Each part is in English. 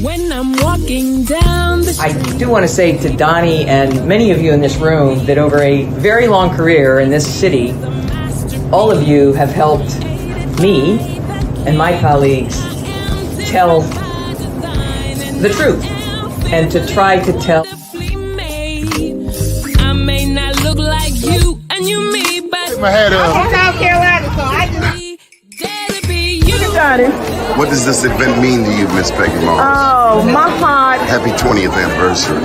When I'm walking down the street. I do want to say to Doni and many of you in this room that over a very long career in this city, all of you have helped me and my colleagues tell the truth and to try to tell. I may not look like you and you me, but Put my hat up. I'm from South Carolina, so I just... What does this event mean to you, Miss Peggy Morris? Oh, my heart, Happy 20th anniversary.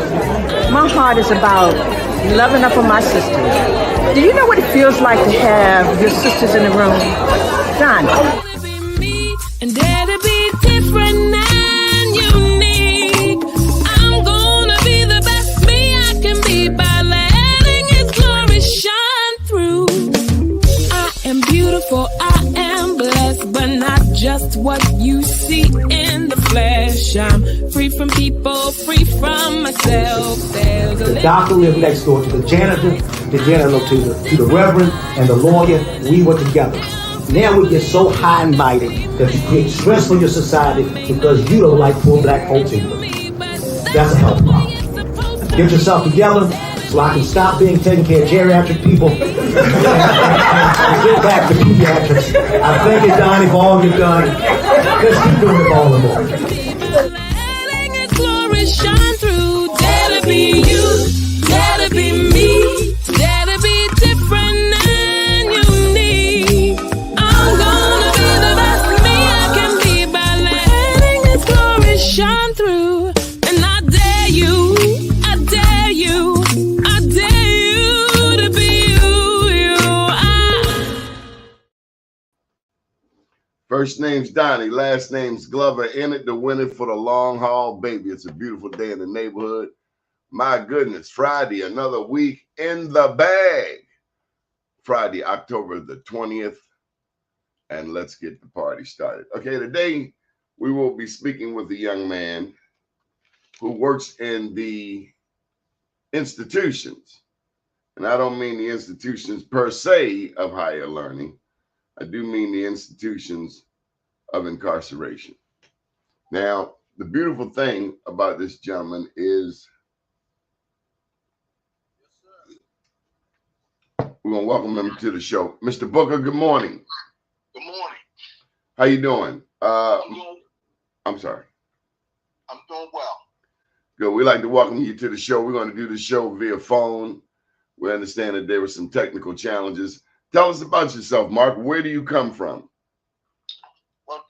my heart is about loving up on my sisters. Do you know what it feels like to have your sisters in the room? John. And dare to be different and unique. I'm gonna be the best me I can be by letting His glory shine through. I am beautiful, I am blessed, but not just what you see in the flesh. I'm free from people, free from myself. The doctor lived next door to the janitor, to the reverend, and the lawyer. We were together. Now we get so high and mighty that you create stress for your society because you don't like poor black folks either. That's a health problem. Get yourself together so I can stop being taking care of geriatric people and get back to pediatrics. I thank you, Doni, for all you've done. Let's keep doing it all and more. Letting His glory shine through. Dare to be you, dare to be me, dare to be different and unique. I'm gonna be the best me I can be by letting His glory shine through. And I dare you, I dare you, I dare you to be you. First name's Doni, last name's Glover. In it to win it for the long haul, baby. It's a beautiful day in the neighborhood. My goodness, Friday, another week in the bag. Friday, October the 20th. And let's get the party started. Okay, today we will be speaking with a young man who works in the institutions. And I don't mean the institutions per se of higher learning. I do mean the institutions of incarceration. Now, the beautiful thing about this gentleman is we're going to welcome him to the show. Mr. Booker, good morning. Good morning. How you doing? I'm sorry. I'm doing well. Good. We'd like to welcome you to the show. We're going to do the show via phone. We understand that there were some technical challenges. Tell us about yourself, Mark. Where do you come from? Well,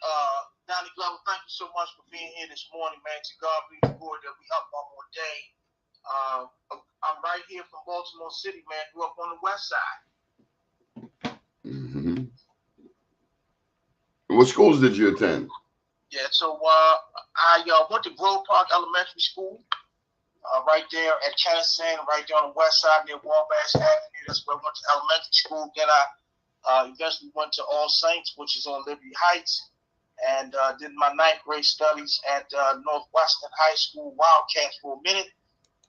Doni Glover, thank you so much for being here this morning, man. To God be the glory that we up one more day. I'm right here from Baltimore City, man. Grew up on the west side. Mm-hmm. What schools did you attend? Yeah, so I went to Grove Park Elementary School, right there at Kennison, right there on the west side near Wabash Avenue. That's where I went to elementary school. Then I eventually went to All Saints, which is on Liberty Heights, and did my ninth grade studies at Northwestern High School Wildcats for a minute,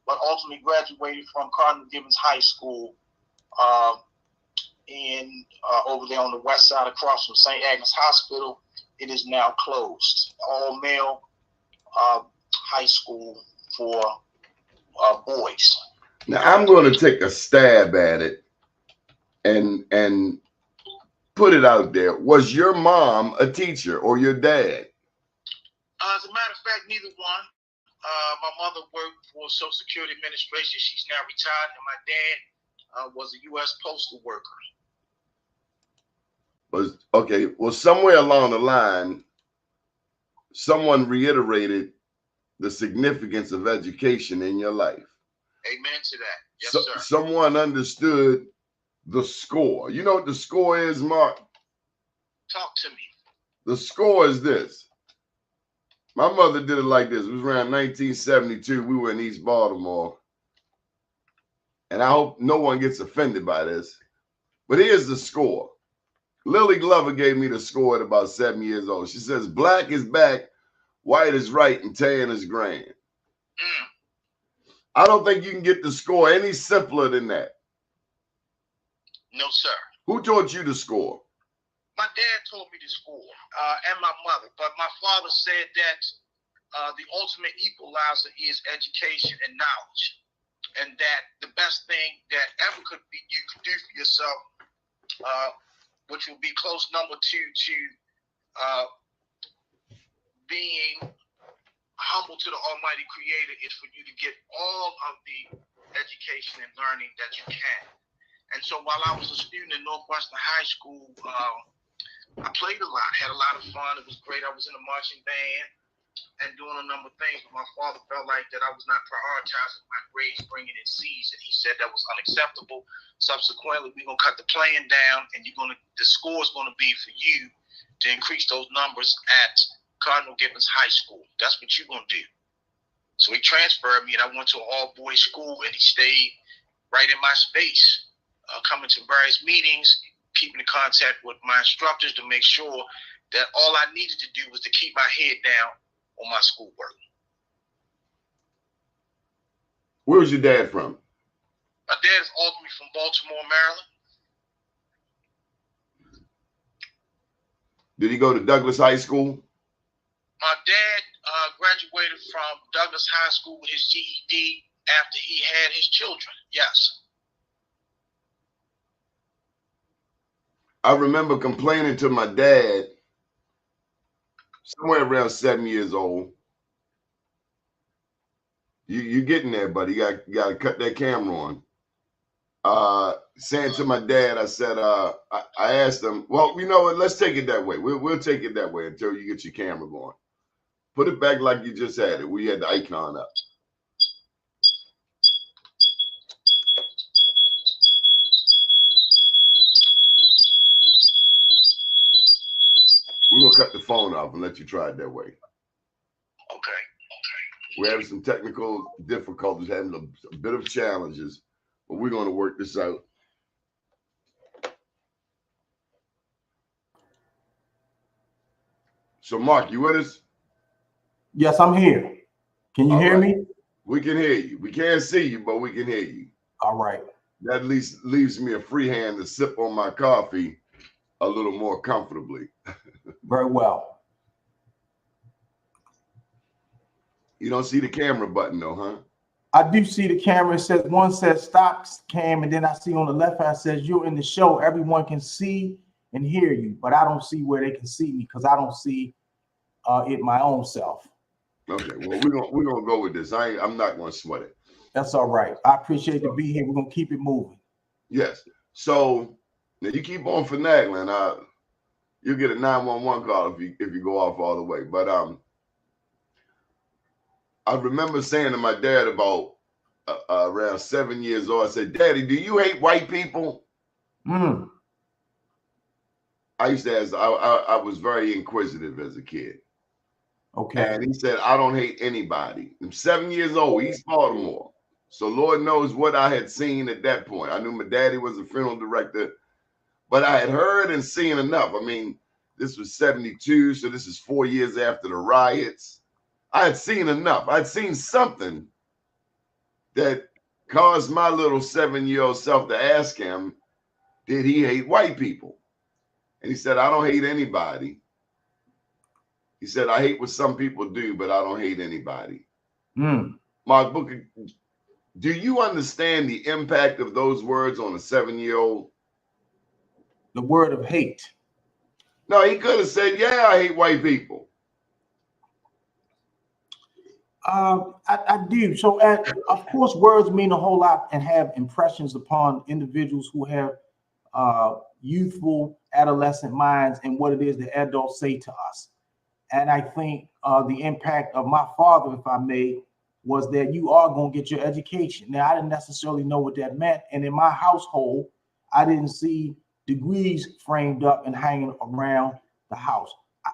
but ultimately graduated from Cardinal Gibbons High School over there on the west side across from St. Agnes Hospital. It is now closed. All male high school for boys. Now I'm going to take a stab at it and put it out there. Was your mom a teacher or your dad? As a matter of fact, neither one. My mother worked for Social Security Administration. She's now retired, and my dad was a U.S. postal worker. Okay, well, somewhere along the line, someone reiterated the significance of education in your life. Amen to that. Yes, sir. Someone understood the score. You know what the score is, Mark? Talk to me. The score is this. My mother did it like this. It was around 1972. We were in East Baltimore. And I hope no one gets offended by this. But here's the score. Lily Glover gave me the score at about 7 years old. She says, black is back, white is right, and tan is grand. I don't think you can get the score any simpler than that. No, sir. Who taught you to score? My dad taught me to score, and my mother. But my father said that the ultimate equalizer is education and knowledge, and that the best thing that ever you could do for yourself, which will be close number 2 to being humble to the Almighty Creator, is for you to get all of the education and learning that you can. And so while I was a student in Northwestern High School, I played a lot, had a lot of fun. It was great. I was in a marching band and doing a number of things. But my father felt like that I was not prioritizing my grades, bringing in C's, and he said that was unacceptable. Subsequently, we're going to cut the playing down, and the score is going to be for you to increase those numbers at Cardinal Gibbons High School. That's what you're going to do. So he transferred me, and I went to an all-boys school, and he stayed right in my space. Coming to various meetings, keeping in contact with my instructors to make sure that all I needed to do was to keep my head down on my schoolwork. Where was your dad from? My dad is ultimately from Baltimore, Maryland. Did he go to Douglas High School? My dad graduated from Douglas High School with his GED after he had his children, yes. I remember complaining to my dad somewhere around 7 years old. You getting there, buddy. You got to cut that camera on. Saying to my dad, I said, I asked him, well, you know what? Let's take it that way. We'll take it that way until you get your camera going. Put it back like you just had it. We had the icon up. We're going to cut the phone off and let you try it that way. Okay. We're having some technical difficulties, having a bit of challenges, but we're going to work this out. So, Mark, you with us? Yes, I'm here. Can you hear me? We can hear you. We can't see you, but we can hear you. All right. That at least leaves me a free hand to sip on my coffee a little more comfortably. Very well. You don't see the camera button though, huh? I do see the camera. It says, one says stop cam, and then I see on the left hand says you're in the show. Everyone can see and hear you, but I don't see where they can see me because I don't see it my own self. Okay, well we're gonna go with this. I'm not gonna sweat it. That's all right. I appreciate to be here. We're gonna keep it moving. Yes. So now you keep on finagling. You'll get a 911 call if you go off all the way. But I remember saying to my dad about around 7 years old, I said, "Daddy, do you hate white people?" Mm. I used to ask. I was very inquisitive as a kid. Okay. And he said, "I don't hate anybody." I'm 7 years old, East Baltimore. So Lord knows what I had seen at that point. I knew my daddy was a funeral director, but I had heard and seen enough. I mean, this was 72, so this is 4 years after the riots. I had seen enough. I'd seen something that caused my little 7-year-old self to ask him, did he hate white people? And he said, "I don't hate anybody." He said, "I hate what some people do, but I don't hate anybody." Mm. Mark Booker, do you understand the impact of those words on a 7-year-old? The word of hate. No, he could have said, "Yeah, I hate white people." I do. So, of course, words mean a whole lot and have impressions upon individuals who have youthful, adolescent minds and what it is that adults say to us. And I think the impact of my father, if I may, was that you are going to get your education. Now, I didn't necessarily know what that meant. And in my household, I didn't see degrees framed up and hanging around the house.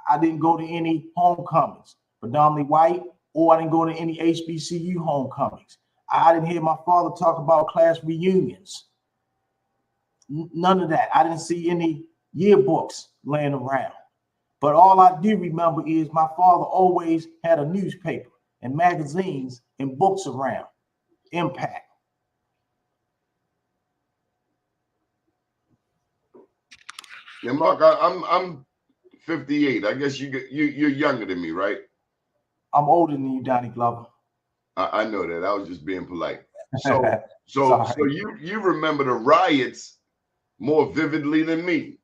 I didn't go to any homecomings, predominantly white, or I didn't go to any HBCU homecomings. I didn't hear my father talk about class reunions. None of that. I didn't see any yearbooks laying around. But all I do remember is my father always had a newspaper and magazines and books around. Impact. And Mark, I'm 58. I guess you're younger than me, right? I'm older than you, Donnie Glover. I know that. I was just being polite. So Sorry. you remember the riots more vividly than me.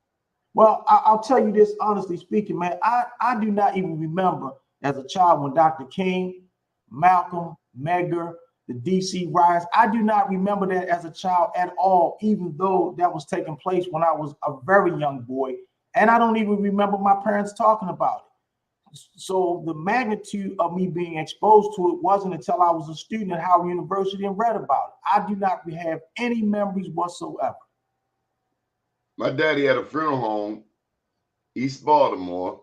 Well, I'll tell you this, honestly speaking, man. I do not even remember as a child when Dr. King, Malcolm, Medgar, the DC riots. I do not remember that as a child at all, even though that was taking place when I was a very young boy. And I don't even remember my parents talking about it. So the magnitude of me being exposed to it wasn't until I was a student at Howard University and read about it. I do not have any memories whatsoever. My daddy had a funeral home, East Baltimore,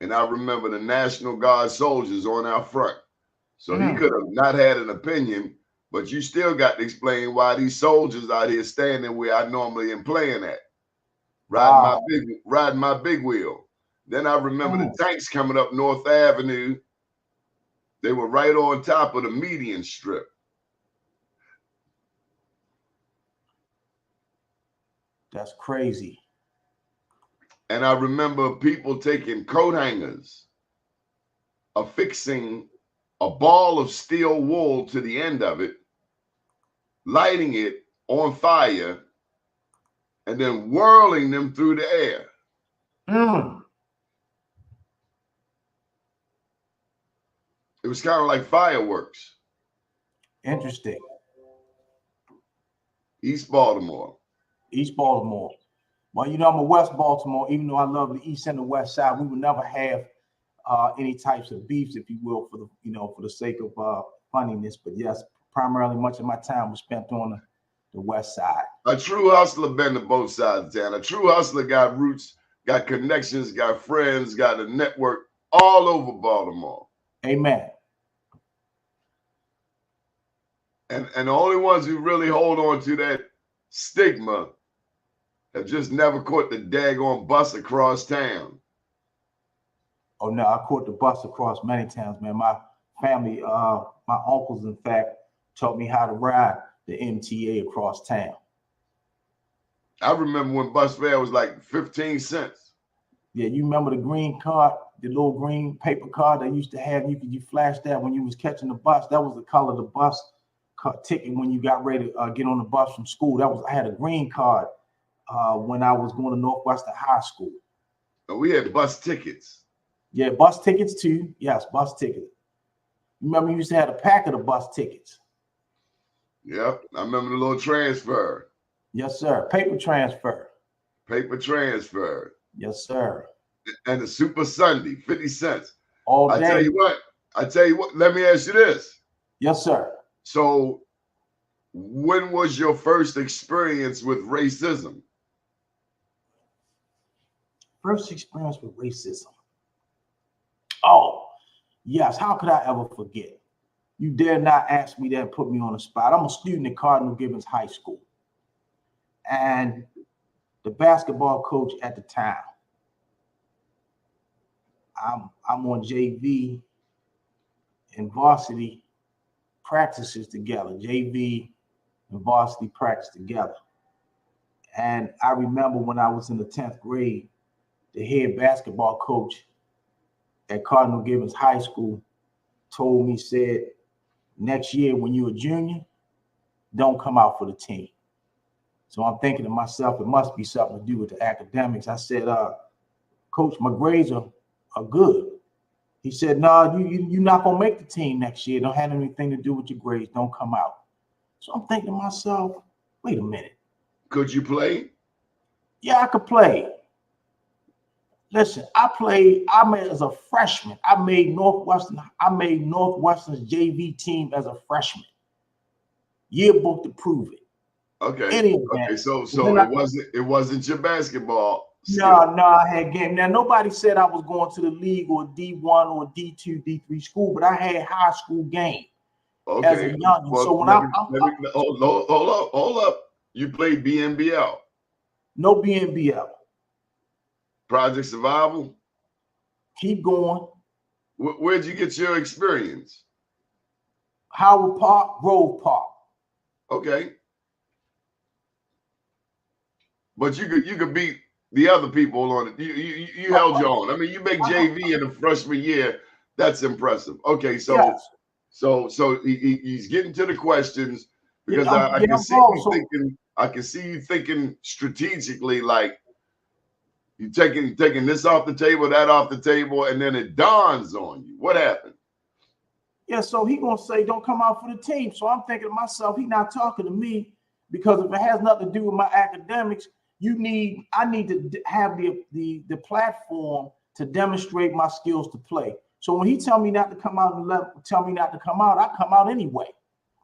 and I remember the National Guard soldiers on our front. So he could have not had an opinion, but you still got to explain why these soldiers out here standing where I normally am playing at, riding my big wheel. Then I remember the tanks coming up North Avenue. They were right on top of the median strip. That's crazy. And I remember people taking coat hangers, affixing a ball of steel wool to the end of it, lighting it on fire, and then whirling them through the air. It was kind of like fireworks. Interesting. East Baltimore. East Baltimore. Well, you know, I'm a West Baltimore. Even though I love the East and the West Side, we would never have any types of beefs, if you will, for the sake of funniness. But yes, primarily much of my time was spent on the West Side. A true hustler been to both sides of town. A true hustler got roots, got connections, got friends, got a network all over Baltimore. Amen. And the only ones who really hold on to that stigma have just never caught the daggone bus across town. Oh no, I caught the bus across many times, man. My family, my uncles, in fact, taught me how to ride the MTA across town. I remember when bus fare was like 15 cents. Yeah, you remember the green card, the little green paper card they used to have? You flash that when you was catching the bus. That was the color of the bus ticket when you got ready to get on the bus from school. I had a green card when I was going to Northwestern High School. And we had bus tickets. Yeah, bus tickets too. Yes, bus tickets. Remember, you used to have a pack of the bus tickets. Yep, I remember the little transfer. Yes, sir. Paper transfer. Paper transfer. Yes, sir. And the Super Sunday, 50 cents. All day. I tell you what, let me ask you this. Yes, sir. So when was your first experience with racism? First experience with racism. Oh, yes. How could I ever forget? You dare not ask me that and put me on the spot. I'm a student at Cardinal Gibbons High School. And the basketball coach at the time, I'm on JV and varsity practices together. JV and varsity practice together. And I remember when I was in the 10th grade, the head basketball coach at Cardinal Gibbons High School told me, said, next year when you're a junior, don't come out for the team. So I'm thinking to myself, it must be something to do with the academics. I said, Coach, my grades are good. He said, no, you're not going to make the team next year. Don't have anything to do with your grades. Don't come out. So I'm thinking to myself, wait a minute. Could you play? Yeah, I could play. Listen, I made as a freshman. I made Northwestern's JV team as a freshman. Yearbook to prove it. Okay. Okay. So it wasn't your basketball skill. No, I had game. Now nobody said I was going to the league or D1 or D2, D3 school, but I had high school game as a young. Well, so when hold up. You played BNBL. No BNBL. Project Survival. Keep going. Where'd you get your experience? Howard Park, Grove Park. Okay. But you could beat the other people on it. You held your own. I mean, you make JV in the freshman year. That's impressive. Okay, so Yes. he's getting to the questions because Yeah, I yeah, can I'm see involved. you So thinking. I can see you thinking strategically, like you taking this off the table, that off the table, and then it dawns on you. What happened? yeah, so he gonna say don't come out for the team. So I'm thinking to myself, he not talking to me because if it has nothing to do with my academics, I need to have the platform to demonstrate my skills to play. So when he tell me not to come out and tell me not to come out, I come out anyway.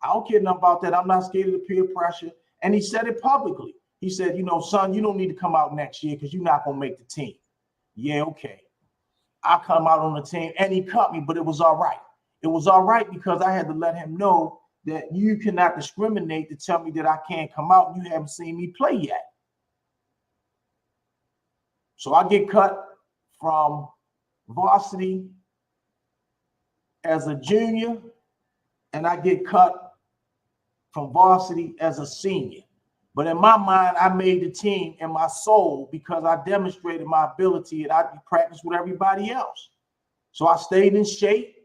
I don't care nothing about that. I'm not scared of the peer pressure. And he said it publicly. He said, you know, son, you don't need to come out next year because you're not gonna make the team. Yeah, okay. I come out on the team and he cut me, but it was all right. It was all right because I had to let him know that you cannot discriminate to tell me that I can't come out and you haven't seen me play yet. So I get cut from varsity as a junior and I get cut from varsity as a senior. But in my mind, I made the team in my soul because I demonstrated my ability and I practiced with everybody else. So I stayed in shape,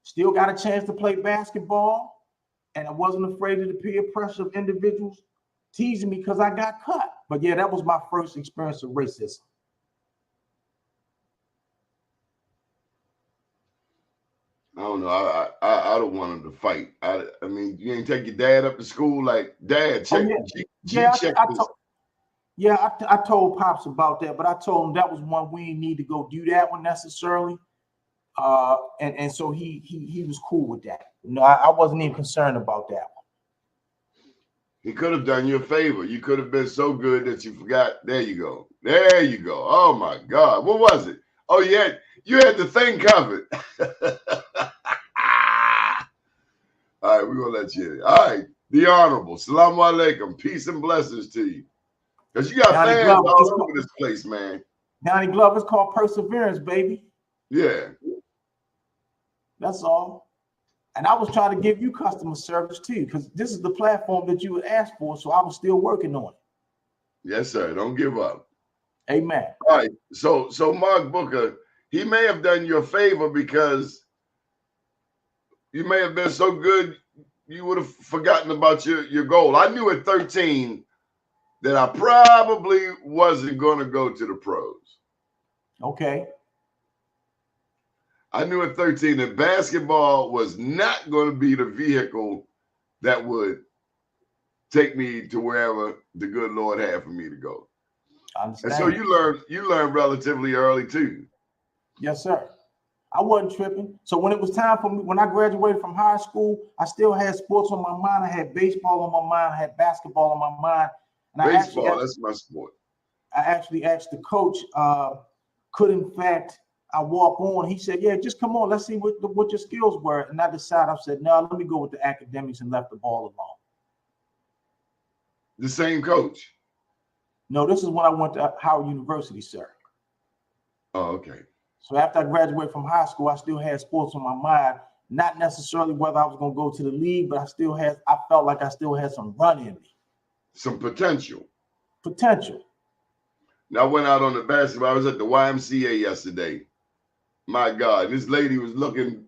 still got a chance to play basketball, and I wasn't afraid of the peer pressure of individuals teasing me because I got cut. But yeah, that was my first experience of racism. I don't know. I don't want him to fight. I mean, you ain't take your dad up to school like, Dad, check check this. I told Pops about that, but I told him that was one we didn't need to go do that one necessarily. And so he was cool with that. No, I wasn't even concerned about that one. He could have done you a favor. You could have been so good that you forgot. There you go. There you go. Oh my God. What was it? Oh, yeah, you had the thing covered. All right, we're gonna let you in. All right, the Honorable. Salaam alaikum. Peace and blessings to you. Because you got Donnie fans Glover, all over this place, man. Donnie Glover, it's called perseverance, baby. Yeah. That's all. And I was trying to give you customer service too, because this is the platform that you would ask for. So I was still working on it. Yes, sir. Don't give up. Amen. All right. So Mark Booker, he may have done you a favor because you may have been so good you would have forgotten about your goal. I knew at 13 that I probably wasn't going to go to the pros. Okay. I knew at 13 that basketball was not going to be the vehicle that would take me to wherever the good Lord had for me to go. I understand. And so you learned relatively early too. Yes, sir. I wasn't tripping. So when it was time for me, when I graduated from high school, I still had sports on my mind. I had baseball on my mind. I had basketball on my mind. And Baseball, that's my sport. I actually asked the coach, could in fact I walk on? He said, yeah, just come on. Let's see what your skills were. And I decided, I said, no, let me go with the academics and left the ball alone. The same coach? No, this is when I went to Howard University, sir. Oh, okay. So after I graduated from high school, I still had sports on my mind. Not necessarily whether I was going to go to the league, but I felt like I still had some run in me. Some potential. Potential. Now I went out on the basketball. I was at the YMCA yesterday. My God, this lady was looking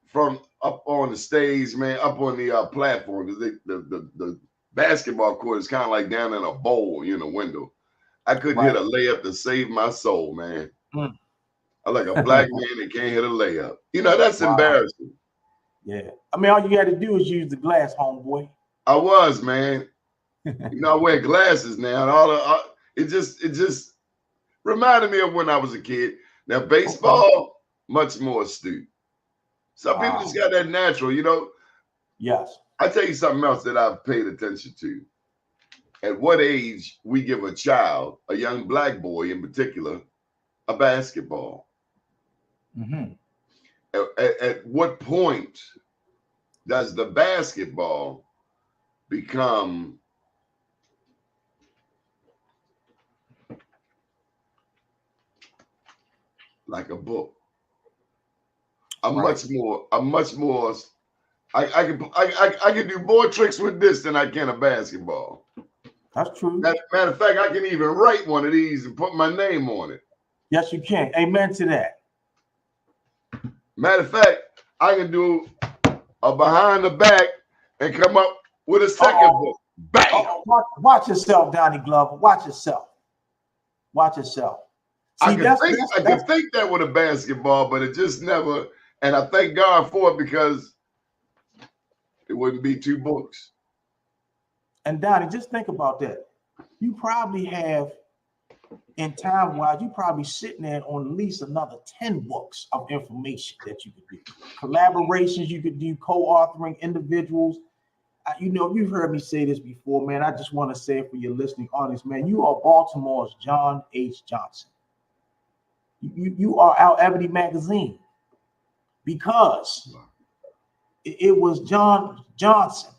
from up on the stage, man, up on the platform, because the basketball court is kind of like down in a bowl, in a window. I couldn't hit a layup to save my soul, man. I'm like a black man that can't hit a layup. That's embarrassing. Yeah. I mean, all you got to do is use the glass, homeboy. I was, man. I wear glasses now. And it just reminded me of when I was a kid. Now, baseball, much more astute. Some people just got that natural, Yes. I tell you something else that I've paid attention to. At what age we give a child, a young black boy in particular, a basketball? Mm-hmm. At what point does the basketball become like a book? I can do more tricks with this than I can a basketball. That's true. Matter of fact, I can even write one of these and put my name on it. Yes, you can. Amen to that. Matter of fact, I can do a behind the back and come up with a second book. Bam! Watch yourself, Donnie Glover. Watch yourself. Watch yourself. See, I could think that with a basketball, but it just never. And I thank God for it because it wouldn't be 2 books. And Donnie, just think about that. You probably have, in time-wise, you probably sitting there on at least another 10 books of information that you could do. Collaborations you could do, co-authoring individuals. You know, you've heard me say this before, man. I just want to say it for your listening audience, man. You are Baltimore's John H. Johnson. You are our Ebony Magazine, because it was John Johnson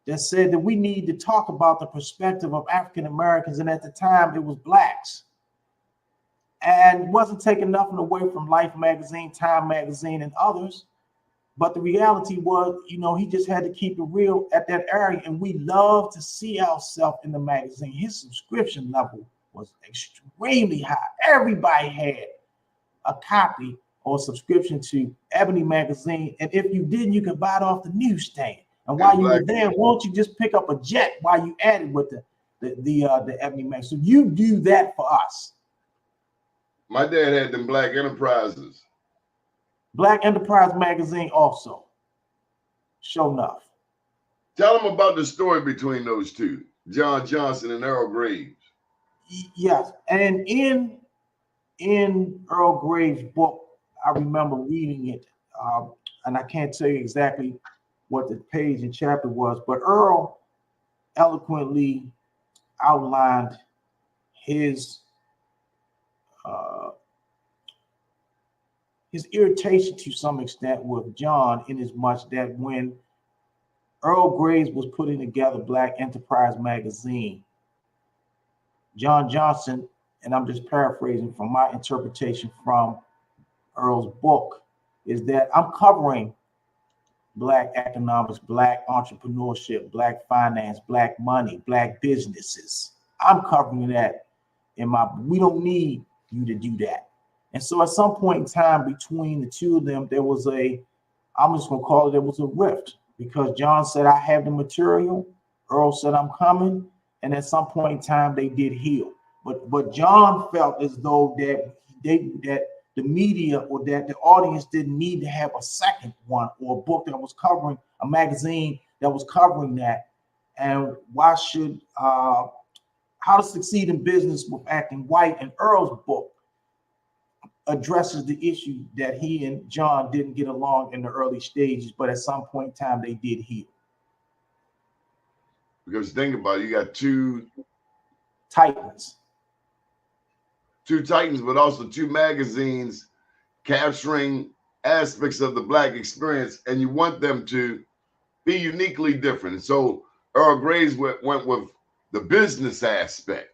that said that we need to talk about the perspective of African Americans, and at the time it was blacks, and wasn't taking nothing away from Life magazine, Time magazine, and others. But the reality was, you know, he just had to keep it real at that area, and we love to see ourselves in the magazine. His subscription level was extremely high. Everybody had a copy or subscription to Ebony magazine, and if you didn't, you could buy it off the newsstand. And while you were there, won't you just pick up a jet while you added with the Ebony magazine? So you do that for us. My dad had them Black Enterprises. Black Enterprise magazine also. Sure enough. Tell them about the story between those two, John Johnson and Earl Graves. Yes, and in Earl Graves' book, I remember reading it, and I can't tell you exactly what the page and chapter was, but Earl eloquently outlined his irritation to some extent with John, in as much that when Earl Graves was putting together Black Enterprise magazine, John Johnson, and I'm just paraphrasing from my interpretation from Earl's book, is that I'm covering Black economics, Black entrepreneurship, Black finance, Black money, Black businesses. I'm covering that in my, we don't need you to do that. And so at some point in time between the two of them, there was I'm just gonna call it, there was a rift, because John said, I have the material. Earl said, I'm coming. And at some point in time, they did heal. But John felt as though that the media or that the audience didn't need to have a second one, or a book that was covering, a magazine that was covering that. And why should How to Succeed in Business with Acting White, and Earl's book addresses the issue that he and John didn't get along in the early stages, but at some point in time they did heal. Because think about it, you got two titans, but also 2 magazines capturing aspects of the Black experience, and you want them to be uniquely different. And so Earl Graves went with the business aspect.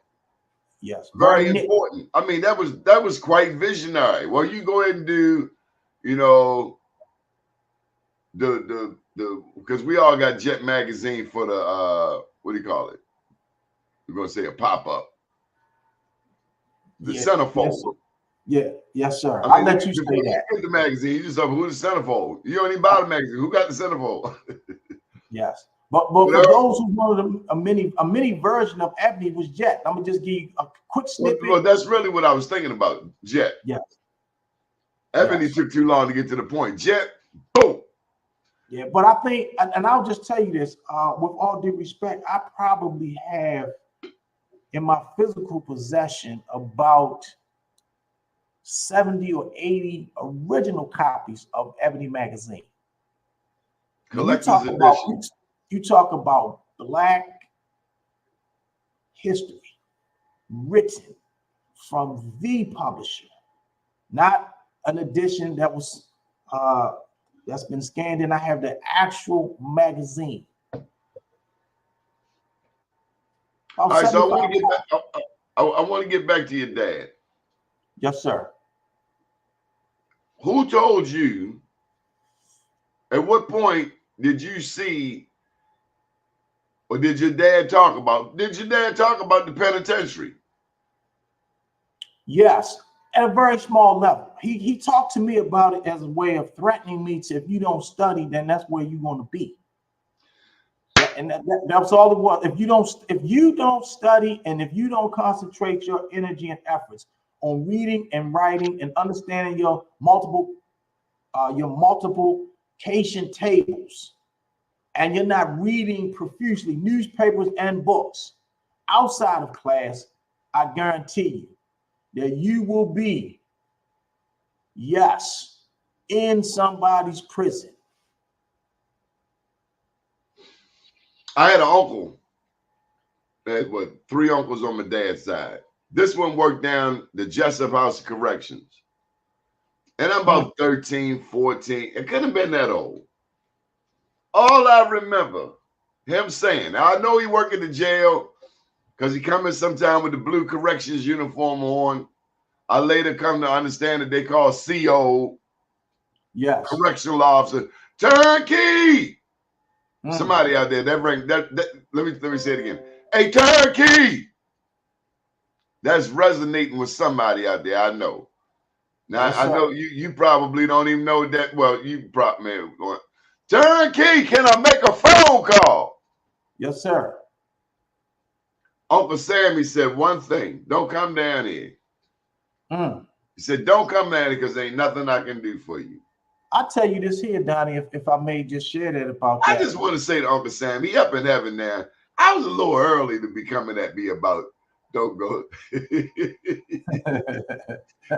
Yes, very important. I mean, that was quite visionary. Well, you go ahead and do, you know, the because we all got Jet magazine for the what do you call it? We're gonna say a pop-up. The centerfold. Yes, sir. I'll let you say that. You get the magazine, you just say, who's the centerfold? You don't even buy the magazine. Who got the centerfold? Yes. But for those who wanted a mini version of Ebony was Jet. I'm gonna just give you a quick snippet. Well, that's really what I was thinking about. Jet. Yes. Ebony took too long to get to the point. Jet, boom. Yeah, but I think, and I'll just tell you this, with all due respect, I probably have in my physical possession about 70 or 80 original copies of Ebony magazine. Collector's edition. You talk about Black history written from the publisher, not an edition that was that's been scanned in. I have the actual magazine. All right, so I want to get back to your dad. Yes, sir. Who told you? At what point did you see? Or did your dad talk about? Did your dad talk about the penitentiary? Yes, at a very small level. He talked to me about it as a way of threatening me to, if you don't study, then that's where you're going to be. And that's all it was. If you don't study, and if you don't concentrate your energy and efforts on reading and writing and understanding your multiplication tables, and you're not reading profusely newspapers and books outside of class, I guarantee you that you will be, yes, in somebody's prison. I had an uncle. I had three uncles on my dad's side. This one worked down the Jessup House of Corrections. And I'm about 13, 14. It couldn't have been that old. All I remember him saying, now I know he worked in the jail because he come in sometime with the blue corrections uniform on. I later come to understand that they call CO, yes, correctional officer, turnkey. Somebody out there that ring that let me say it again. Hey, turnkey. That's resonating with somebody out there. I know. Now yes, I know you probably don't even know that. Well, you probably man. Turnkey, can I make a phone call? Yes, sir. Uncle Sammy said one thing: don't come down here. He said, don't come down here because there ain't nothing I can do for you. I'll tell you this here, Donnie, if I may just share that about that. I just want to say to Uncle Sam, he up in heaven now. I was a little early to be coming at me about don't go.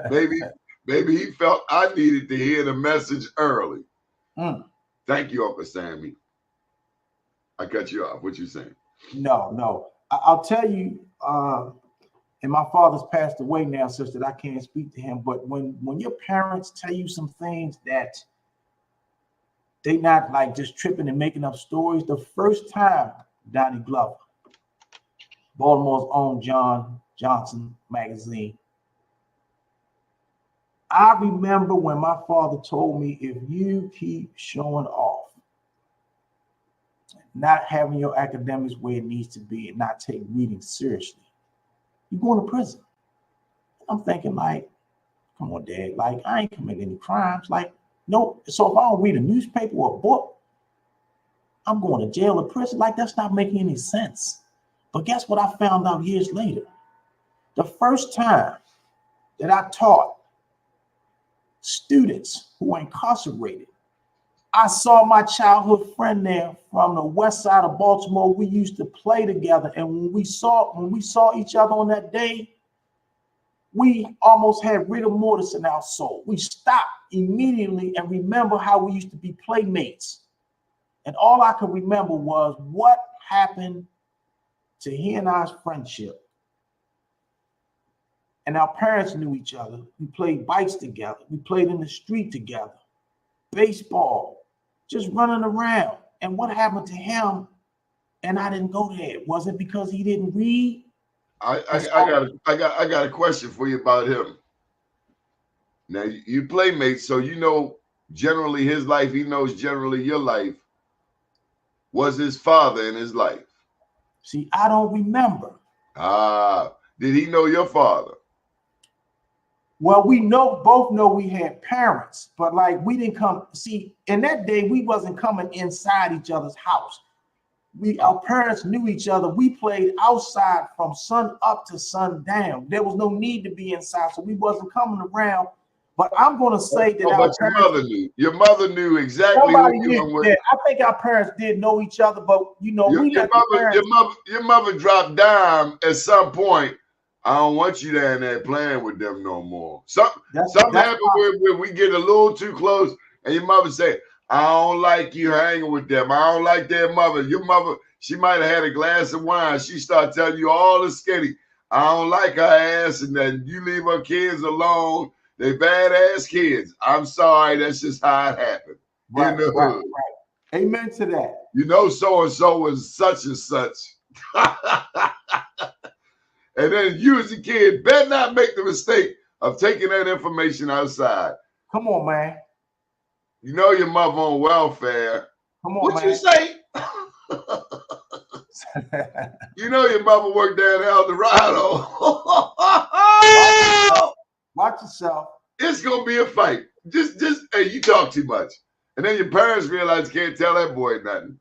maybe he felt I needed to hear the message early. Thank you, Uncle Sammy. I cut you off. What you saying? No. I'll tell you, and my father's passed away now, sister, that I can't speak to him. But when your parents tell you some things that they not like just tripping and making up stories, the first time Donnie Glover, Baltimore's own John Johnson magazine, I remember when my father told me, if you keep showing off, not having your academics where it needs to be, and not take reading seriously, you're going to prison. I'm thinking like, come on, Dad, like I ain't committing any crimes. Like, no, so if I don't read a newspaper or a book, I'm going to jail or prison. Like, that's not making any sense. But guess what I found out years later? The first time that I taught students who were incarcerated, I saw my childhood friend there from the west side of Baltimore. We used to play together. And when we saw each other on that day, we almost had rigor mortis in our soul. We stopped immediately and remember how we used to be playmates. And all I could remember was what happened to he and I's friendship. And our parents knew each other. We played bikes together. We played in the street together. Baseball, just running around. And what happened to him? And I didn't go there. Was it because he didn't read? I got a question for you about him. Now you playmates, so you know generally his life. He knows generally your life. Was his father in his life? See, I don't remember. Did he know your father? Well, we both know we had parents, but like we didn't come. See, in that day, we wasn't coming inside each other's house. Our parents knew each other. We played outside from sun up to sun down. There was no need to be inside, so we wasn't coming around. But I'm going to say that but your mother knew. Your mother knew exactly who you were with. Yeah, I think our parents did know each other, but you know, your mother dropped dime at some point. I don't want you down there playing with them no more. Something happened where we get a little too close, and your mother said, I don't like you hanging with them. I don't like their mother. Your mother, she might have had a glass of wine. She started telling you all the skinny. I don't like her ass, and then you leave her kids alone. They badass kids. I'm sorry. That's just how it happened. Right, right. Amen to that. You know, so-and-so was such and such. And then you as a kid better not make the mistake of taking that information outside. Come on, man. You know your mother on welfare. Come on, what you say? You know your mother worked down El Dorado. Watch yourself. It's gonna be a fight. Just hey, you talk too much. And then your parents realize you can't tell that boy nothing.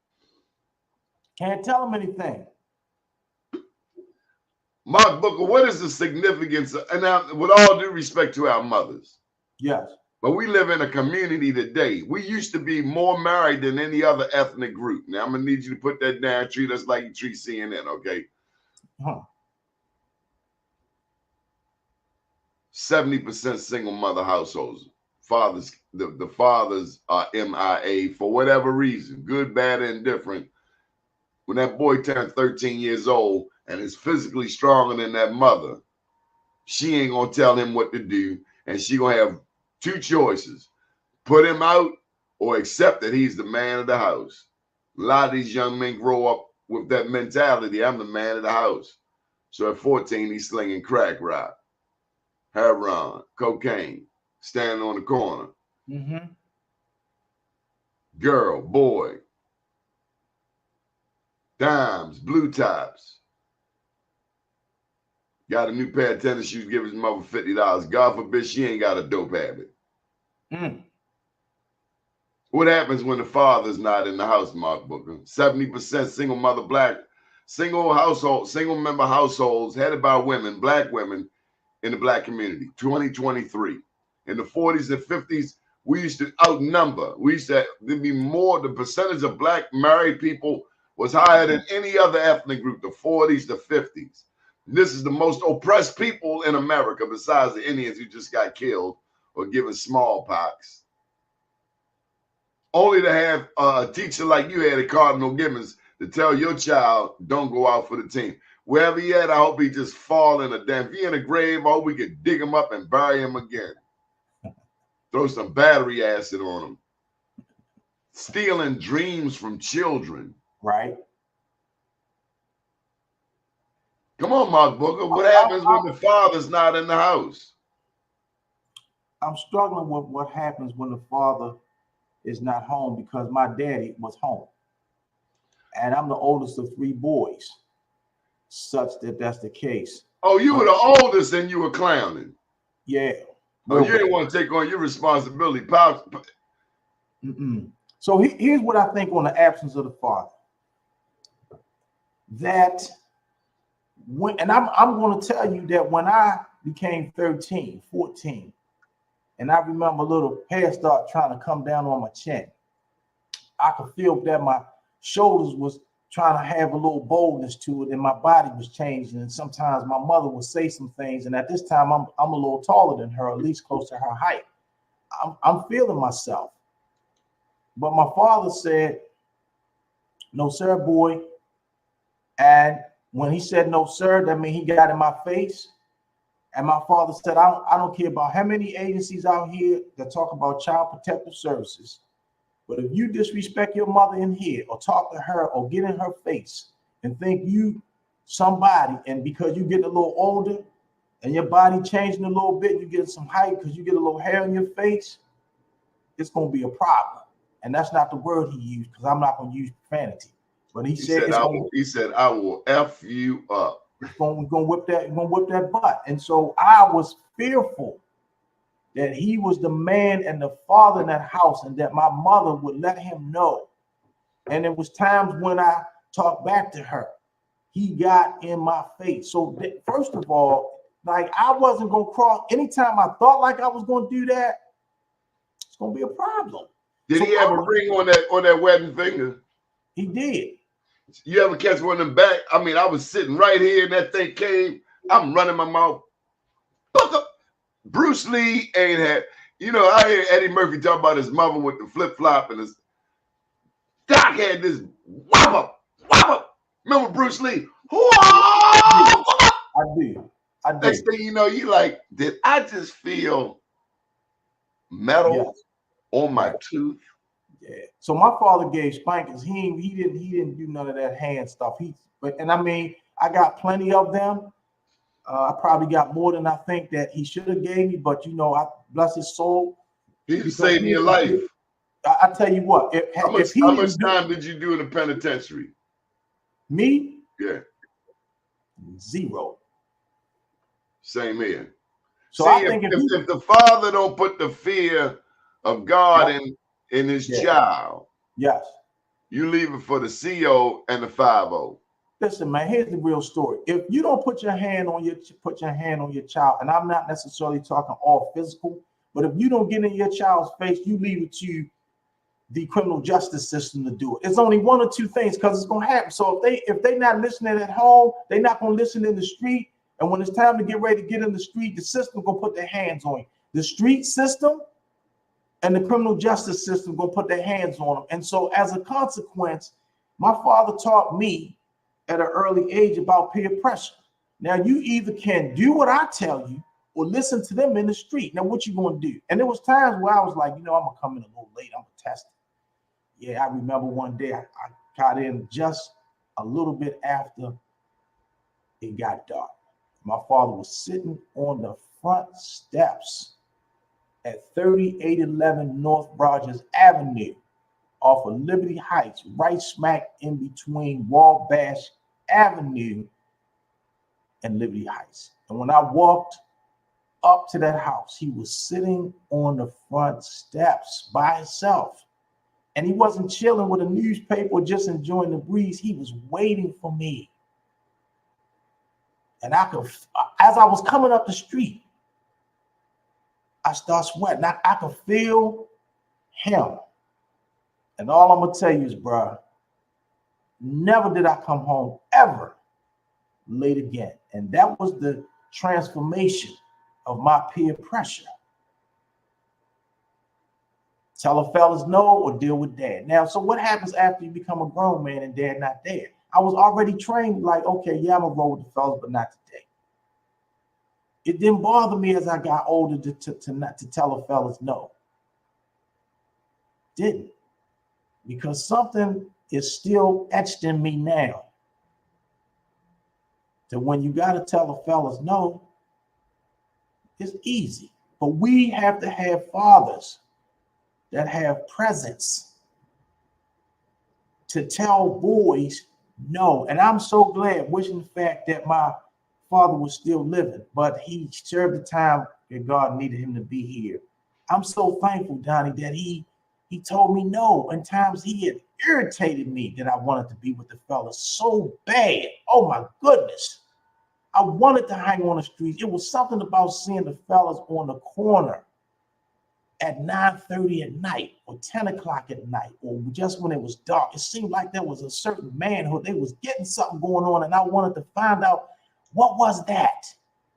Can't tell him anything. Mark Booker, what is the significance? And now, with all due respect to our mothers, Yes. but we live in a community today. We used to be more married than any other ethnic group. Now I'm gonna need you to put that down. Treat us like you treat CNN, okay? 70% single mother households. Fathers, the fathers are MIA for whatever reason, good, bad, and indifferent. When that boy turns 13 years old and is physically stronger than that mother, she ain't gonna tell him what to do, and she gonna have two choices: put him out or accept that he's the man of the house. A lot of these young men grow up with that mentality: I'm the man of the house. So at 14, he's slinging crack rock, heroin, cocaine, standing on the corner. Mm-hmm. Girl, boy, dimes, blue tops. Got a new pair of tennis shoes, give his mother $50. God forbid she ain't got a dope habit. What happens when the father's not in the house, Mark Booker? 70% single mother, single member households headed by women, black women in the black community, 2023. In the 40s and 50s, we used to outnumber. There'd be more, the percentage of black married people was higher than any other ethnic group, the 40s, the 50s. This is the most oppressed people in America, besides the Indians who just got killed or given smallpox. Only to have a teacher like you had at Cardinal Gibbons to tell your child, don't go out for the team. Wherever he at, I hope he just fall in a damn. If he in a grave, I hope we could dig him up and bury him again. Throw some battery acid on him. Stealing dreams from children. Right. Come on, Mark Booker. What happens when the father's not in the house? I'm struggling with what happens when the father is not home, because my daddy was home. And I'm the oldest of three boys, such that that's the case. Oh, you were the oldest and you were clowning. Yeah. Oh, you didn't want to take on your responsibility. Pops. So here's what I think on the absence of the father. That when, and I'm going to tell you that when I became 13, 14, and I remember a little hair start trying to come down on my chin, I could feel that my shoulders was trying to have a little boldness to it, and my body was changing. And sometimes my mother would say some things, and at this time I'm a little taller than her, at least close to her height. I'm feeling myself. But my father said, "No, sir, boy." And when he said no, sir, that means he got in my face. And my father said, I don't care about how many agencies out here that talk about child protective services, but if you disrespect your mother in here or talk to her or get in her face and think you somebody, and because you get a little older and your body changing a little bit, you get some height because you get a little hair in your face, it's going to be a problem. And that's not the word he used, because I'm not going to use profanity. But he said I will F you up. We're gonna whip that butt. And so I was fearful that he was the man and the father in that house, and that my mother would let him know. And there was times when I talked back to her, he got in my face. So first of all, like, I wasn't gonna cross. Anytime I thought like I was gonna do that, it's gonna be a problem. Did he have a ring on that wedding finger? He did. You ever catch one of them back? I mean, I was sitting right here and that thing came. I'm running my mouth. Bruce Lee ain't had, I hear Eddie Murphy talk about his mother with the flip-flop, and his Doc had this whop up. Remember Bruce Lee? I do. Next thing you know, you like, did I just feel metal on my tooth? Yeah. So my father gave spankings. He didn't do none of that hand stuff. I got plenty of them. I probably got more than I think that he should have gave me, but I bless his soul. He's saving your life. I tell you what, how much time did you do in the penitentiary? Me? Yeah. 0. Same here. So See, I think if the father don't put the fear of God in his child, yes, you leave it for the CO and the 5-0. listen, man. Here's the real story. If you don't put your hand on your child, and I'm not necessarily talking all physical, but if you don't get in your child's face, you leave it to the criminal justice system to do it. It's only one or two things because it's gonna happen. So if they not listening at home, they're not gonna listen in the street. And when it's time to get ready to get in the street, the system gonna put their hands on you. The street system and the criminal justice system gonna put their hands on them. And so as a consequence, my father taught me at an early age about peer pressure. Now you either can do what I tell you or listen to them in the street. Now what you gonna do? And there was times where I was like, I'm gonna come in a little late. I'm gonna test it. Yeah, I remember one day I got in just a little bit after it got dark. My father was sitting on the front steps at 3811 North Rogers Avenue off of Liberty Heights, right smack in between Wabash Avenue and Liberty Heights. And when I walked up to that house, he was sitting on the front steps by himself. And he wasn't chilling with a newspaper or just enjoying the breeze. He was waiting for me. And I could, as I was coming up the street, I start sweating. I could feel him. And all I'm gonna tell you is, bro, never did I come home ever late again. And that was the transformation of my peer pressure. Tell a fellas no or deal with dad. Now, so what happens after you become a grown man and dad not there? I was already trained like, okay, yeah, I'm gonna roll with the fellas, but not today. It didn't bother me as I got older to not to tell a fellas no. Didn't. Because something is still etched in me now. That when you gotta tell a fellas no, it's easy. But we have to have fathers that have presence to tell boys no. And I'm so glad, wishing the fact that my father was still living, but he served the time that God needed him to be here. I'm so thankful, Donnie, that he told me no. And times he had irritated me that I wanted to be with the fellas so bad. Oh my goodness. I wanted to hang on the streets. It was something about seeing the fellas on the corner at 9:30 at night or 10 o'clock at night, or just when it was dark. It seemed like there was a certain manhood. They was getting something going on, and I wanted to find out what was that.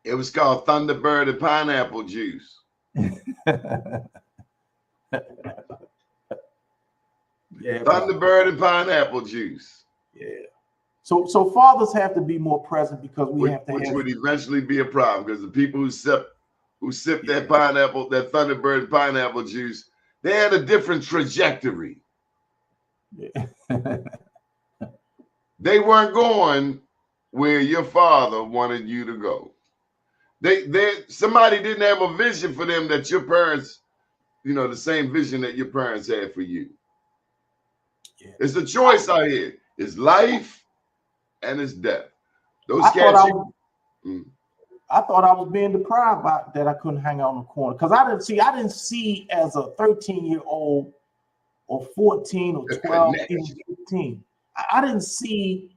It was called Thunderbird and pineapple juice. Yeah, Thunderbird and pineapple juice. Yeah. So fathers have to be more present because we have to. Which would eventually be a problem because the people who sip that pineapple, that Thunderbird pineapple juice, they had a different trajectory. Yeah. They weren't going where your father wanted you to go. Somebody didn't have a vision for them that your parents, the same vision that your parents had for you. Yeah. It's a choice out here. It's life and it's death. I thought I was being deprived by that I couldn't hang out on the corner. Because I didn't see as a 13-year-old or 14 or 12, even 15. I didn't see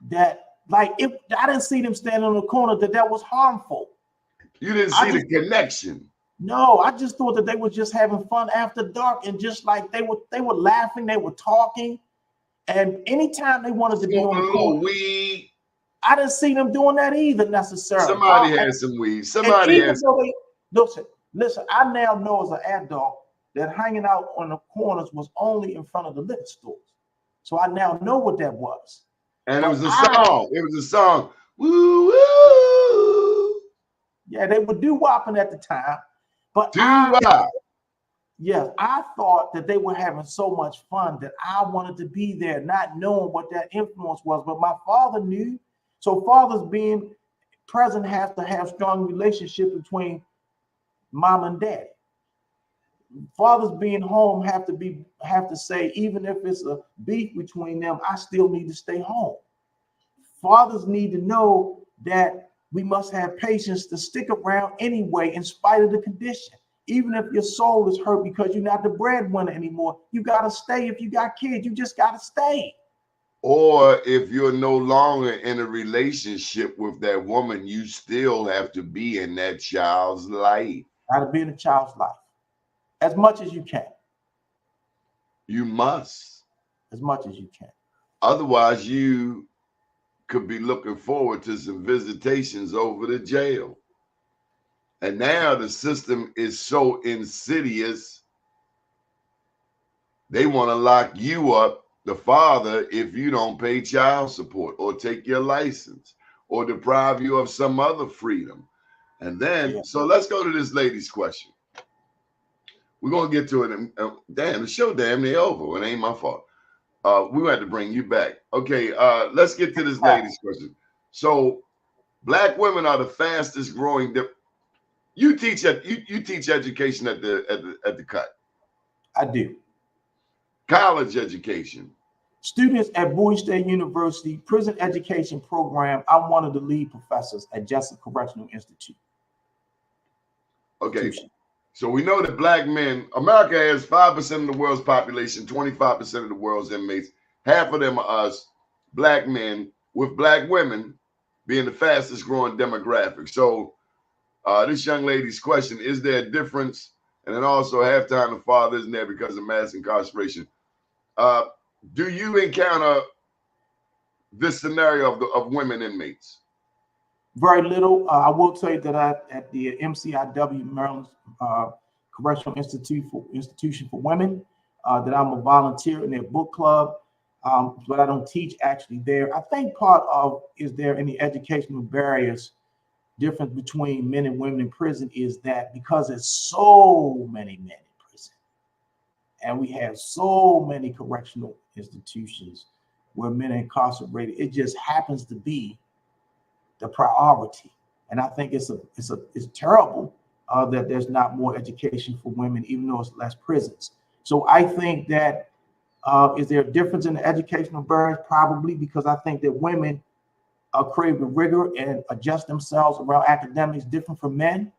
that, I didn't see them standing on the corner that was harmful. You didn't see the connection. No, I just thought that they were just having fun after dark, and just like they were laughing, they were talking, and anytime they wanted to be on the corner, weed. I didn't see them doing that either necessarily. Somebody had some weed. Somebody had some. Listen, I now know as an adult that hanging out on the corners was only in front of the liquor stores. So I now know what that was. And it was a song. It was a song. Woo woo. Yeah, they were doo-wopping at the time. But doo-wop. Yes, I thought that they were having so much fun that I wanted to be there, not knowing what that influence was. But my father knew. So fathers being present have to have strong relationship between mom and dad. Fathers being home have to say, even if it's a beef between them, I still need to stay home. Fathers need to know that we must have patience to stick around anyway, in spite of the condition. Even if your soul is hurt because you're not the breadwinner anymore, you got to stay. If you got kids, you just got to stay. Or if you're no longer in a relationship with that woman, you still have to be in that child's life. Got to be in a child's life as much as you can. You must. As much as you can. Otherwise, you could be looking forward to some visitations over the jail. And now the system is so insidious, they want to lock you up, the father, if you don't pay child support or take your license or deprive you of some other freedom. And then, so let's go to this lady's question. We're going to get to it. Damn, the show damn near over. It ain't my fault. We had to bring you back. Okay, let's get to this lady's question. So, black women are the fastest growing. You teach education at the cut. I do. College education. Students at Bowie State University Prison Education Program. I'm one of the lead professors at Jessup Correctional Institute. Okay, so we know that black men, America has 5% of the world's population, 25% of the world's inmates. Half of them are us, black men, with black women being the fastest growing demographic. So this young lady's question, is there a difference? And then also halftime the father isn't there because of mass incarceration. Do you encounter this scenario of women inmates? Very little. I will tell you that at the MCIW, Maryland Correctional Institution for Women, that I'm a volunteer in their book club, but I don't teach actually there. I think part of, is there any educational barriers, difference between men and women in prison, is that because there's so many men in prison, and we have so many correctional institutions where men are incarcerated, it just happens to be the priority. And I think it's terrible that there's not more education for women, even though it's less prisons. So I think that is there a difference in the educational barriers? Probably, because I think that women crave the rigor and adjust themselves around academics different from men.